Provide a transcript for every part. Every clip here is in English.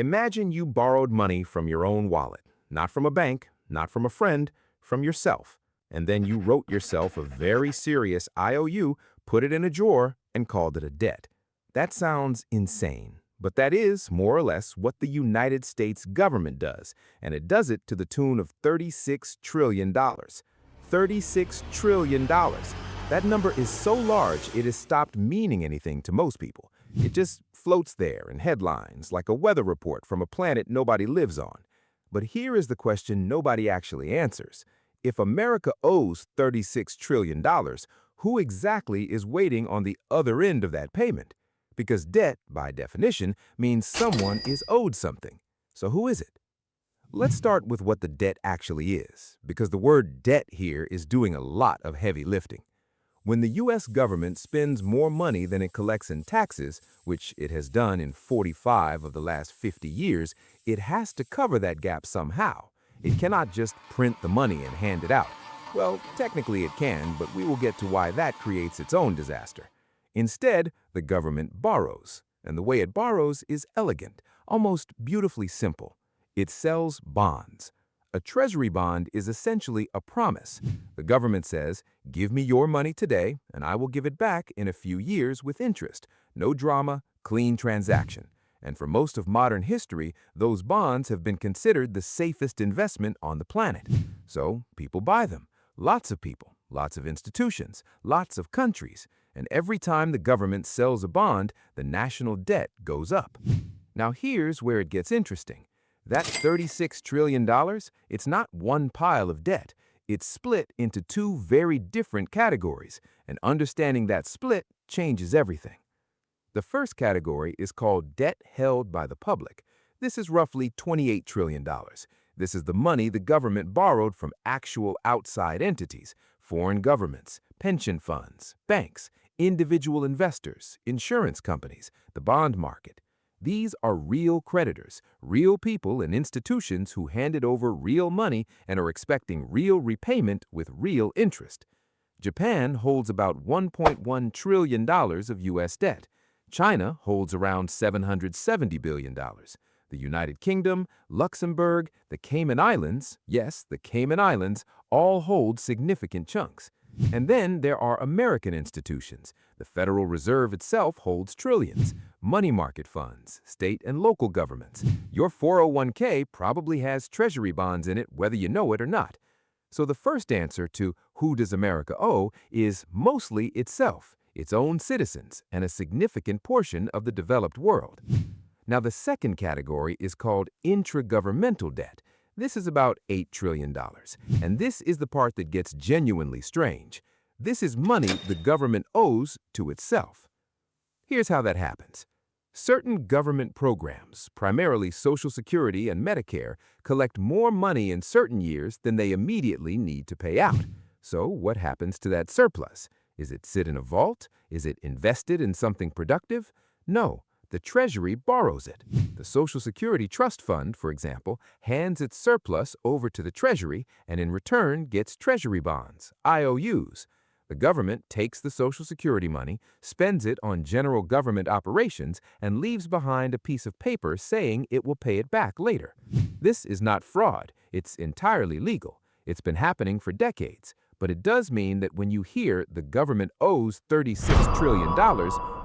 Imagine you borrowed money from your own wallet, not from a bank, not from a friend, from yourself. And then you wrote yourself a very serious IOU, put it in a drawer, and called it a debt. That sounds insane, but that is, more or less, what the United States government does, and it does it to the tune of $36 trillion. $36 trillion. That number is so large it has stopped meaning anything to most people. It just floats there in headlines like a weather report from a planet nobody lives on. But here is the question nobody actually answers. If America owes $36 trillion, who exactly is waiting on the other end of that payment? Because debt, by definition, means someone is owed something. So who is it? Let's start with what the debt actually is, because the word debt here is doing a lot of heavy lifting. When the U.S. government spends more money than it collects in taxes, which it has done in 45 of the last 50 years, it has to cover that gap somehow. It cannot just print the money and hand it out. Well, technically it can, but we will get to why that creates its own disaster. Instead, the government borrows, and the way it borrows is elegant, almost beautifully simple. It sells bonds. A treasury bond is essentially a promise. The government says, give me your money today, and I will give it back in a few years with interest. No drama, clean transaction. And for most of modern history, those bonds have been considered the safest investment on the planet. So people buy them. Lots of people, lots of institutions, lots of countries. And every time the government sells a bond, the national debt goes up. Now here's where it gets interesting. That $36 trillion, it's not one pile of debt. It's split into two very different categories, and understanding that split changes everything. The first category is called debt held by the public. This is roughly $28 trillion. This is the money the government borrowed from actual outside entities, foreign governments, pension funds, banks, individual investors, insurance companies, the bond market. These are real creditors, real people and institutions who handed over real money and are expecting real repayment with real interest. Japan holds about $1.1 trillion of U.S. debt. China holds around $770 billion. The United Kingdom, Luxembourg, the Cayman Islands, yes, the Cayman Islands, all hold significant chunks. And then there are American institutions. The Federal Reserve itself holds trillions. Money market funds, state and local governments. Your 401k probably has treasury bonds in it whether you know it or not. So the first answer to who does America owe is mostly itself, its own citizens, and a significant portion of the developed world. Now the second category is called intragovernmental debt. This is about $8 trillion, and this is the part that gets genuinely strange. This is money the government owes to itself. Here's how that happens. Certain government programs, primarily Social Security and Medicare, collect more money in certain years than they immediately need to pay out. So what happens to that surplus? Is it sit in a vault? Is it invested in something productive? No. The Treasury borrows it. The Social Security Trust Fund, for example, hands its surplus over to the Treasury and in return gets Treasury bonds, IOUs. The government takes the Social Security money, spends it on general government operations, and leaves behind a piece of paper saying it will pay it back later. This is not fraud. It's entirely legal. It's been happening for decades. But it does mean that when you hear the government owes $36 trillion,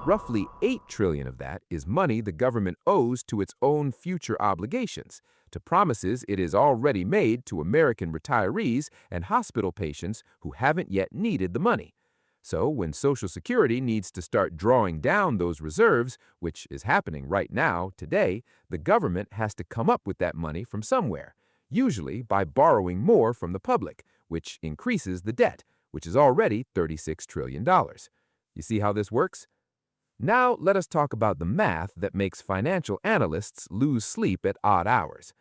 roughly $8 trillion of that is money the government owes to its own future obligations, to promises it has already made to American retirees and hospital patients who haven't yet needed the money. So when Social Security needs to start drawing down those reserves, which is happening right now, today, the government has to come up with that money from somewhere, usually by borrowing more from the public, which increases the debt, which is already $36 trillion. You see how this works? Now let us talk about the math that makes financial analysts lose sleep at odd hours.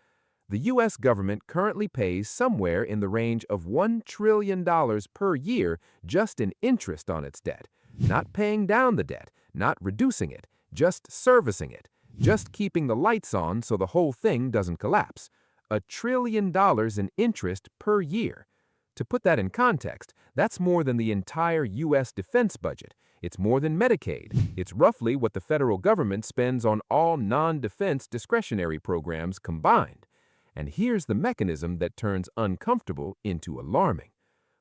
The U.S. government currently pays somewhere in the range of $1 trillion per year just in interest on its debt, not paying down the debt, not reducing it, just servicing it, just keeping the lights on so the whole thing doesn't collapse. $1 trillion in interest per year. To put that in context, that's more than the entire U.S. defense budget. It's more than Medicaid. It's roughly what the federal government spends on all non-defense discretionary programs combined. And here's the mechanism that turns uncomfortable into alarming.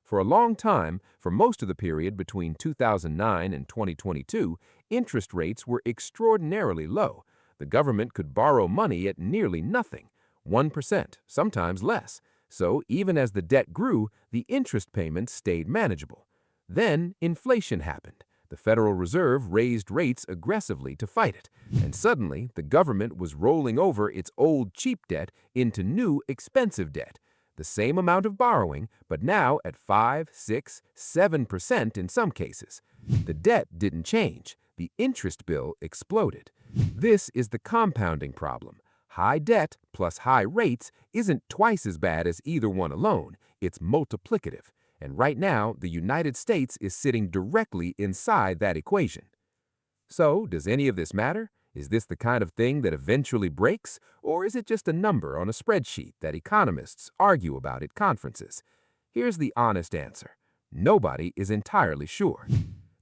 For a long time, for most of the period between 2009 and 2022, interest rates were extraordinarily low. The government could borrow money at nearly nothing, 1%, sometimes less. So even as the debt grew, the interest payments stayed manageable. Then inflation happened. The Federal Reserve raised rates aggressively to fight it, and suddenly the government was rolling over its old cheap debt into new expensive debt. The same amount of borrowing, but now at 5, 6, 7% in some cases. The debt didn't change. The interest bill exploded. This is the compounding problem. High debt plus high rates isn't twice as bad as either one alone. It's multiplicative. And right now, the United States is sitting directly inside that equation. So, does any of this matter? Is this the kind of thing that eventually breaks, or is it just a number on a spreadsheet that economists argue about at conferences? Here's the honest answer. Nobody is entirely sure.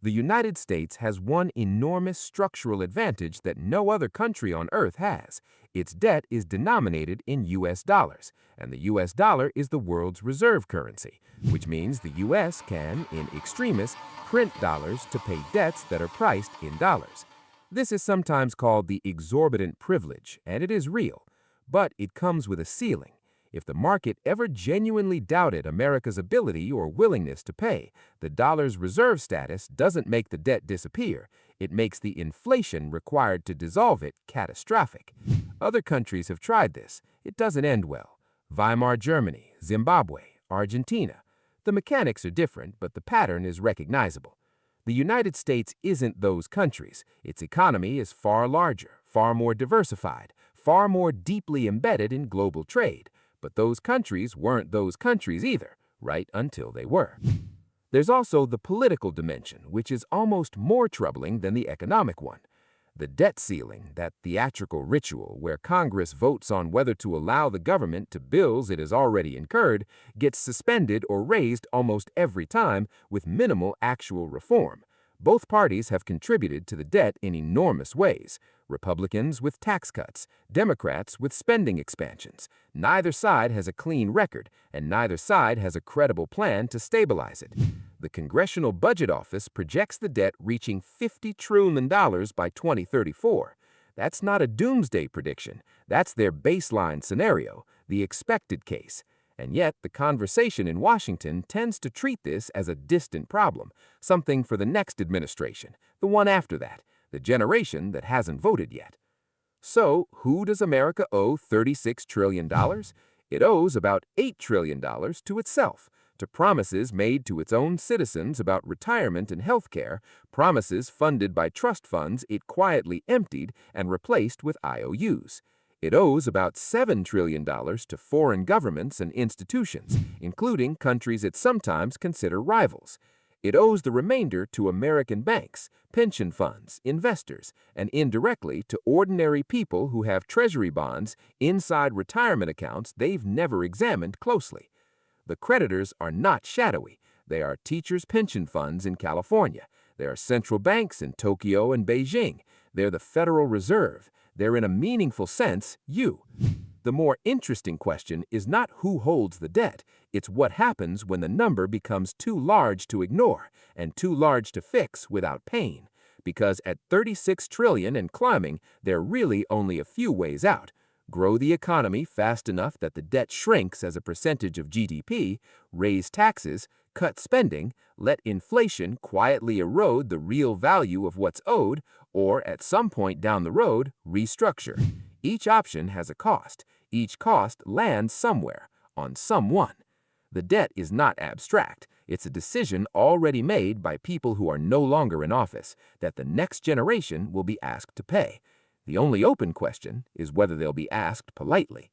The United States has one enormous structural advantage that no other country on Earth has. Its debt is denominated in U.S. dollars, and the U.S. dollar is the world's reserve currency, which means the U.S. can, in extremis, print dollars to pay debts that are priced in dollars. This is sometimes called the exorbitant privilege, and it is real, but it comes with a ceiling. If the market ever genuinely doubted America's ability or willingness to pay, the dollar's reserve status doesn't make the debt disappear. It makes the inflation required to dissolve it catastrophic. Other countries have tried this. It doesn't end well. Weimar Germany, Zimbabwe, Argentina. The mechanics are different, but the pattern is recognizable. The United States isn't those countries. Its economy is far larger, far more diversified, far more deeply embedded in global trade. But those countries weren't those countries either, right until they were. There's also the political dimension, which is almost more troubling than the economic one. The debt ceiling, that theatrical ritual where Congress votes on whether to allow the government to bills it has already incurred, gets suspended or raised almost every time with minimal actual reform. Both parties have contributed to the debt in enormous ways. Republicans with tax cuts, Democrats with spending expansions. Neither side has a clean record, and neither side has a credible plan to stabilize it. The Congressional Budget Office projects the debt reaching $50 trillion by 2034. That's not a doomsday prediction. That's their baseline scenario, the expected case. And yet, the conversation in Washington tends to treat this as a distant problem, something for the next administration, the one after that, the generation that hasn't voted yet. So, who does America owe $36 trillion? It owes about $8 trillion to itself, to promises made to its own citizens about retirement and health care, promises funded by trust funds it quietly emptied and replaced with IOUs. It owes about $7 trillion to foreign governments and institutions, including countries it sometimes considers rivals. It owes the remainder to American banks, pension funds, investors, and indirectly to ordinary people who have treasury bonds inside retirement accounts they've never examined closely. The creditors are not shadowy. They are teachers' pension funds in California. They are central banks in Tokyo and Beijing. They're the Federal Reserve. They're in a meaningful sense, you. The more interesting question is not who holds the debt, it's what happens when the number becomes too large to ignore and too large to fix without pain. Because at $36 trillion and climbing, there are really only a few ways out. Grow the economy fast enough that the debt shrinks as a percentage of GDP, raise taxes, cut spending, let inflation quietly erode the real value of what's owed, or at some point down the road, restructure. Each option has a cost. Each cost lands somewhere, on someone. The debt is not abstract. It's a decision already made by people who are no longer in office that the next generation will be asked to pay. The only open question is whether they'll be asked politely.